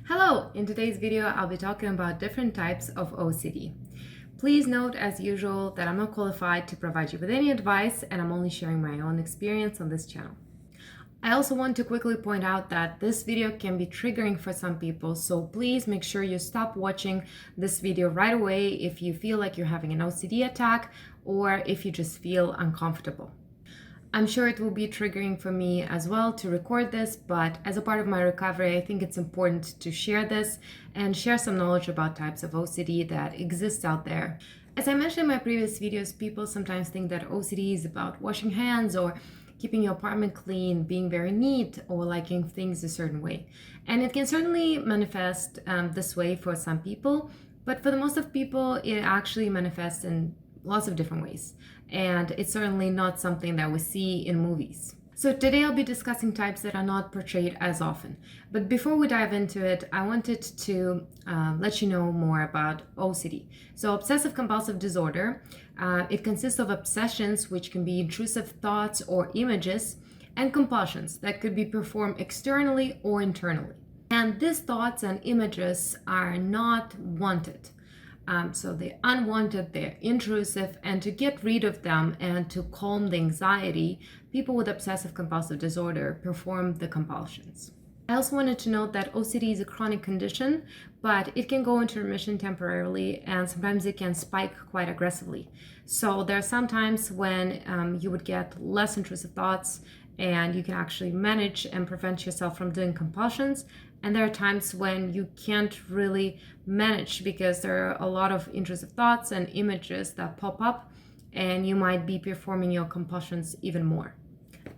Hello! In today's video, I'll be talking about different types of OCD. Please note, as usual, that I'm not qualified to provide you with any advice and I'm only sharing my own experience on this channel. I also want to quickly point out that this video can be triggering for some people, so please make sure you stop watching this video right away if you feel like you're having an OCD attack or if you just feel uncomfortable. I'm sure it will be triggering for me as well to record this, but as a part of my recovery, I think it's important to share this and share some knowledge about types of OCD that exist out there. As I mentioned in my previous videos, people sometimes think that OCD is about washing hands or keeping your apartment clean, being very neat, or liking things a certain way. And it can certainly manifest this way for some people, but for the most of people, it actually manifests in lots of different ways. And it's certainly not something that we see in movies. So today I'll be discussing types that are not portrayed as often. But before we dive into it, I wanted to let you know more about OCD. So Obsessive-Compulsive Disorder, it consists of obsessions, which can be intrusive thoughts or images, and compulsions that could be performed externally or internally. And these thoughts and images are not wanted. So they're unwanted, they're intrusive, and to get rid of them and to calm the anxiety, people with obsessive-compulsive disorder perform the compulsions. I also wanted to note that OCD is a chronic condition, but it can go into remission temporarily, and sometimes it can spike quite aggressively. So there are some times when you would get less intrusive thoughts, and you can actually manage and prevent yourself from doing compulsions. And there are times when you can't really manage because there are a lot of intrusive thoughts and images that pop up, and you might be performing your compulsions even more.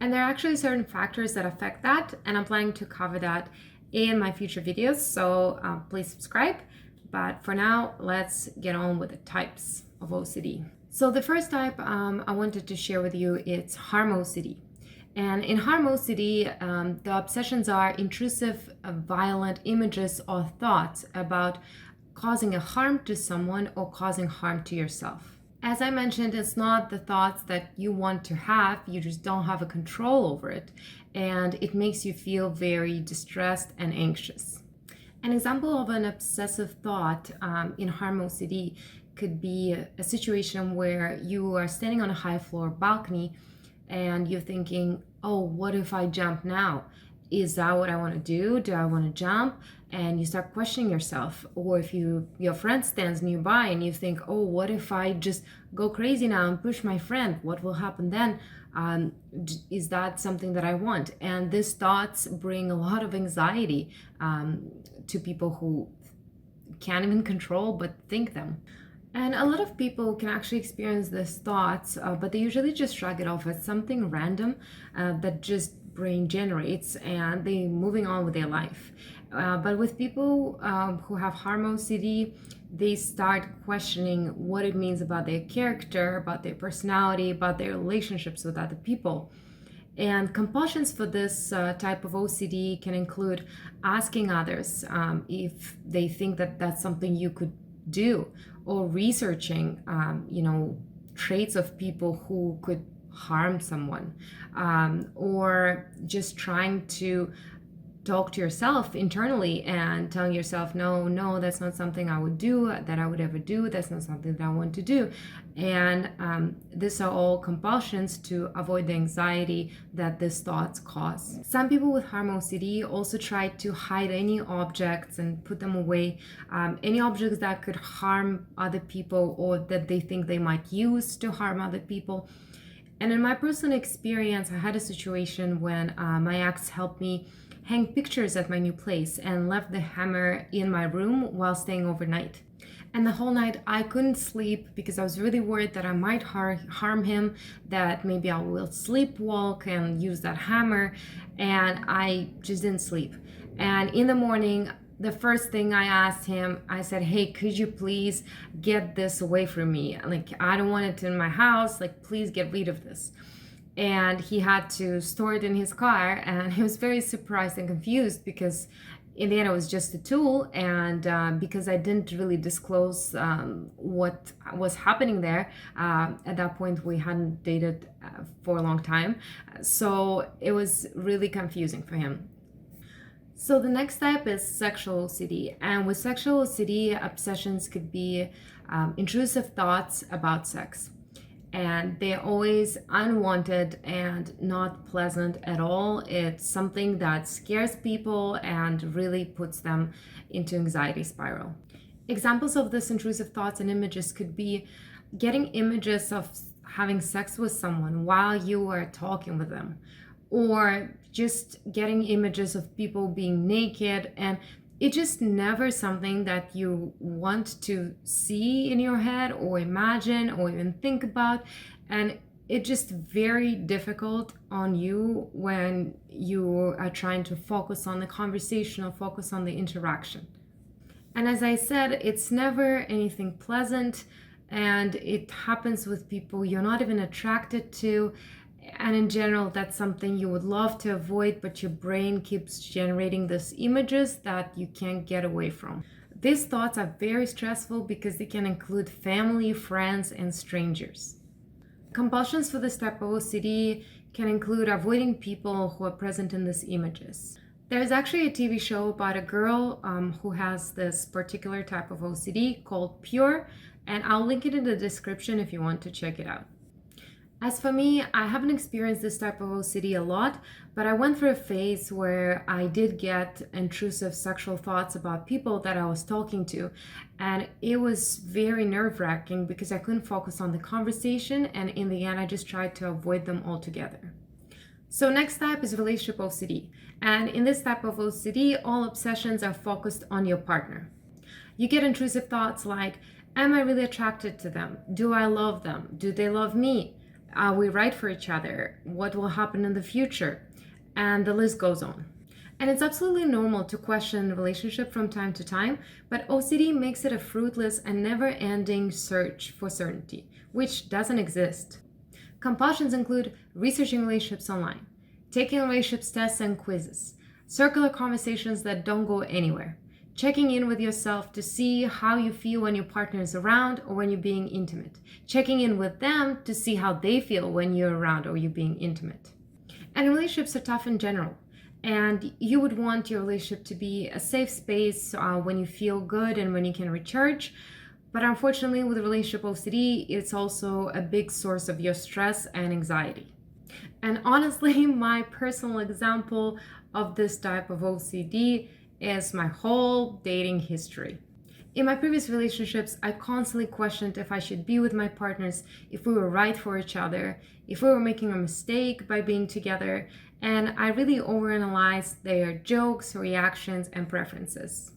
And there are actually certain factors that affect that, and I'm planning to cover that in my future videos, so please subscribe. But for now, let's get on with the types of OCD. So the first type I wanted to share with you is harm OCD. And in harm OCD, the obsessions are intrusive, violent images or thoughts about causing a harm to someone or causing harm to yourself. As I mentioned, it's not the thoughts that you want to have, you just don't have a control over it, and it makes you feel very distressed and anxious. An example of an obsessive thought in harm OCD could be a situation where you are standing on a high floor balcony and you're thinking, oh, what if I jump now? Is that what I want to do? Do I want to jump? And you start questioning yourself. Or if your friend stands nearby and you think, oh, what if I just go crazy now and push my friend? What will happen then? Is that something that I want? And these thoughts bring a lot of anxiety to people who can't even control but think them. And a lot of people can actually experience these thoughts, but they usually just shrug it off as something random that just brain generates, and they're moving on with their life. But with people who have harm OCD, they start questioning what it means about their character, about their personality, about their relationships with other people. And compulsions for this type of OCD can include asking others if they think that that's something you could do, or researching traits of people who could harm someone, or just trying to talk to yourself internally and telling yourself, no, that's not something I would do, that I would ever do, that's not something that I want to do. And these are all compulsions to avoid the anxiety that these thoughts cause. Some people with harm OCD also try to hide any objects and put them away, any objects that could harm other people or that they think they might use to harm other people. And in my personal experience, I had a situation when my ex helped me hang pictures at my new place and left the hammer in my room while staying overnight. And the whole night I couldn't sleep because I was really worried that I might harm him, that maybe I will sleepwalk and use that hammer, and I just didn't sleep. And in the morning, the first thing I asked him, I said, hey, could you please get this away from me? Like, I don't want it in my house, like, please get rid of this. And he had to store it in his car, and he was very surprised and confused because in the end it was just a tool, and because I didn't really disclose what was happening there. At that point we hadn't dated for a long time, so it was really confusing for him. So the next type is sexual OCD, and with sexual OCD, obsessions could be intrusive thoughts about sex, and they're always unwanted and not pleasant at all. It's something that scares people and really puts them into anxiety spiral. Examples of this intrusive thoughts and images could be getting images of having sex with someone while you are talking with them, or just getting images of people being naked, and it's just never something that you want to see in your head or imagine or even think about, and it's just very difficult on you when you are trying to focus on the conversation or focus on the interaction. And as I said, it's never anything pleasant, and it happens with people you're not even attracted to. And in general, that's something you would love to avoid, but your brain keeps generating these images that you can't get away from. These thoughts are very stressful because they can include family, friends, and strangers. Compulsions for this type of OCD can include avoiding people who are present in these images. There's actually a TV show about a girl who has this particular type of OCD called Pure, and I'll link it in the description if you want to check it out. As for me, I haven't experienced this type of OCD a lot, but I went through a phase where I did get intrusive sexual thoughts about people that I was talking to, and it was very nerve-wracking because I couldn't focus on the conversation, and in the end I just tried to avoid them altogether. So next type is relationship OCD, and in this type of OCD, all obsessions are focused on your partner. You get intrusive thoughts like, am I really attracted to them? Do I love them? Do they love me? Are we right for each other? What will happen in the future? And the list goes on. And it's absolutely normal to question the relationship from time to time, but OCD makes it a fruitless and never-ending search for certainty, which doesn't exist. Compulsions include researching relationships online, taking relationships tests and quizzes, circular conversations that don't go anywhere, checking in with yourself to see how you feel when your partner is around or when you're being intimate, checking in with them to see how they feel when you're around or you're being intimate. And relationships are tough in general, and you would want your relationship to be a safe space when you feel good and when you can recharge. But unfortunately, with relationship OCD, it's also a big source of your stress and anxiety. And honestly, my personal example of this type of OCD is my whole dating history. In my previous relationships, I constantly questioned if I should be with my partners, if we were right for each other, if we were making a mistake by being together, and I really overanalyzed their jokes, reactions, and preferences.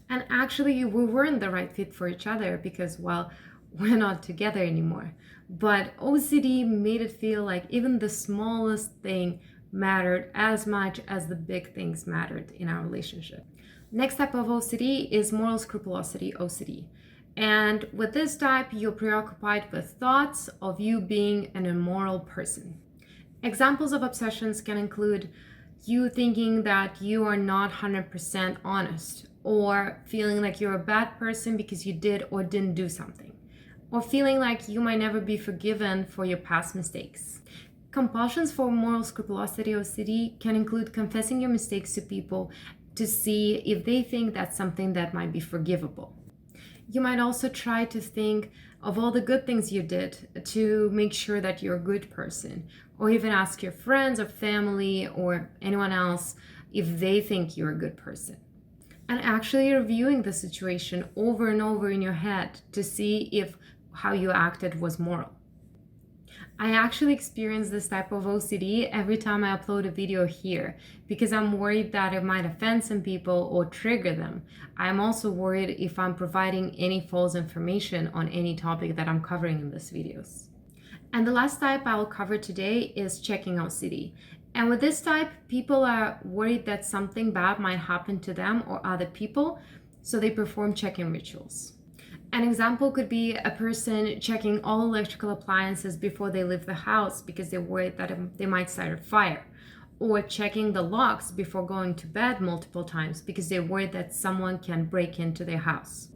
And actually, we weren't the right fit for each other because, well, we're not together anymore. But OCD made it feel like even the smallest thing mattered as much as the big things mattered in our relationship. Next type of OCD is moral scrupulosity OCD. And with this type, you're preoccupied with thoughts of you being an immoral person. Examples of obsessions can include you thinking that you are not 100% honest, or feeling like you're a bad person because you did or didn't do something, or feeling like you might never be forgiven for your past mistakes. Compulsions for moral scrupulosity OCD can include confessing your mistakes to people to see if they think that's something that might be forgivable. You might also try to think of all the good things you did to make sure that you're a good person, or even ask your friends or family or anyone else if they think you're a good person. And actually reviewing the situation over and over in your head to see if how you acted was moral. I actually experience this type of OCD every time I upload a video here because I'm worried that it might offend some people or trigger them. I'm also worried if I'm providing any false information on any topic that I'm covering in these videos. And the last type I'll cover today is checking OCD. And with this type, people are worried that something bad might happen to them or other people, so they perform checking rituals. An example could be a person checking all electrical appliances before they leave the house because they're worried that they might start a fire, or checking the locks before going to bed multiple times because they're worried that someone can break into their house.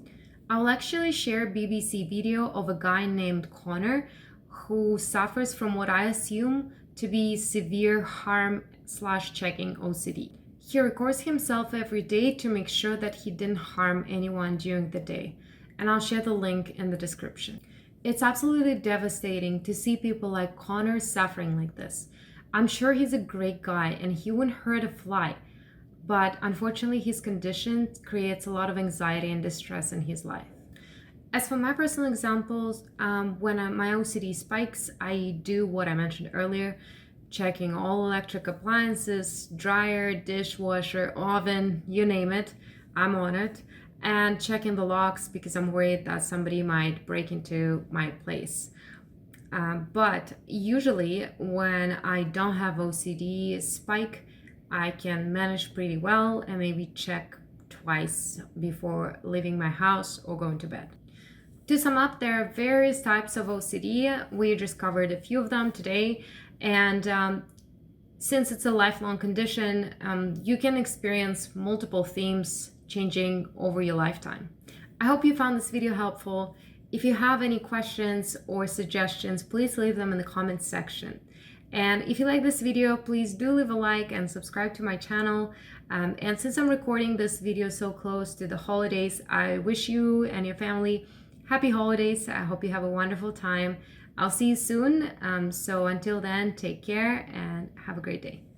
I'll actually share a BBC video of a guy named Connor who suffers from what I assume to be severe harm/checking OCD. He records himself every day to make sure that he didn't harm anyone during the day, and I'll share the link in the description. It's absolutely devastating to see people like Connor suffering like this. I'm sure he's a great guy and he wouldn't hurt a fly, but unfortunately his condition creates a lot of anxiety and distress in his life. As for my personal examples, when my OCD spikes, I do what I mentioned earlier, checking all electric appliances, dryer, dishwasher, oven, you name it, I'm on it, and checking the locks because I'm worried that somebody might break into my place. But usually when I don't have OCD spike, I can manage pretty well and maybe check twice before leaving my house or going to bed. To sum up, there are various types of OCD. We just covered a few of them today. And since it's a lifelong condition, you can experience multiple themes changing over your lifetime. I hope you found this video helpful. If you have any questions or suggestions, please leave them in the comments section. And if you like this video, please do leave a like and subscribe to my channel. And since I'm recording this video so close to the holidays, I wish you and your family happy holidays. I hope you have a wonderful time. I'll see you soon. So until then, take care and have a great day.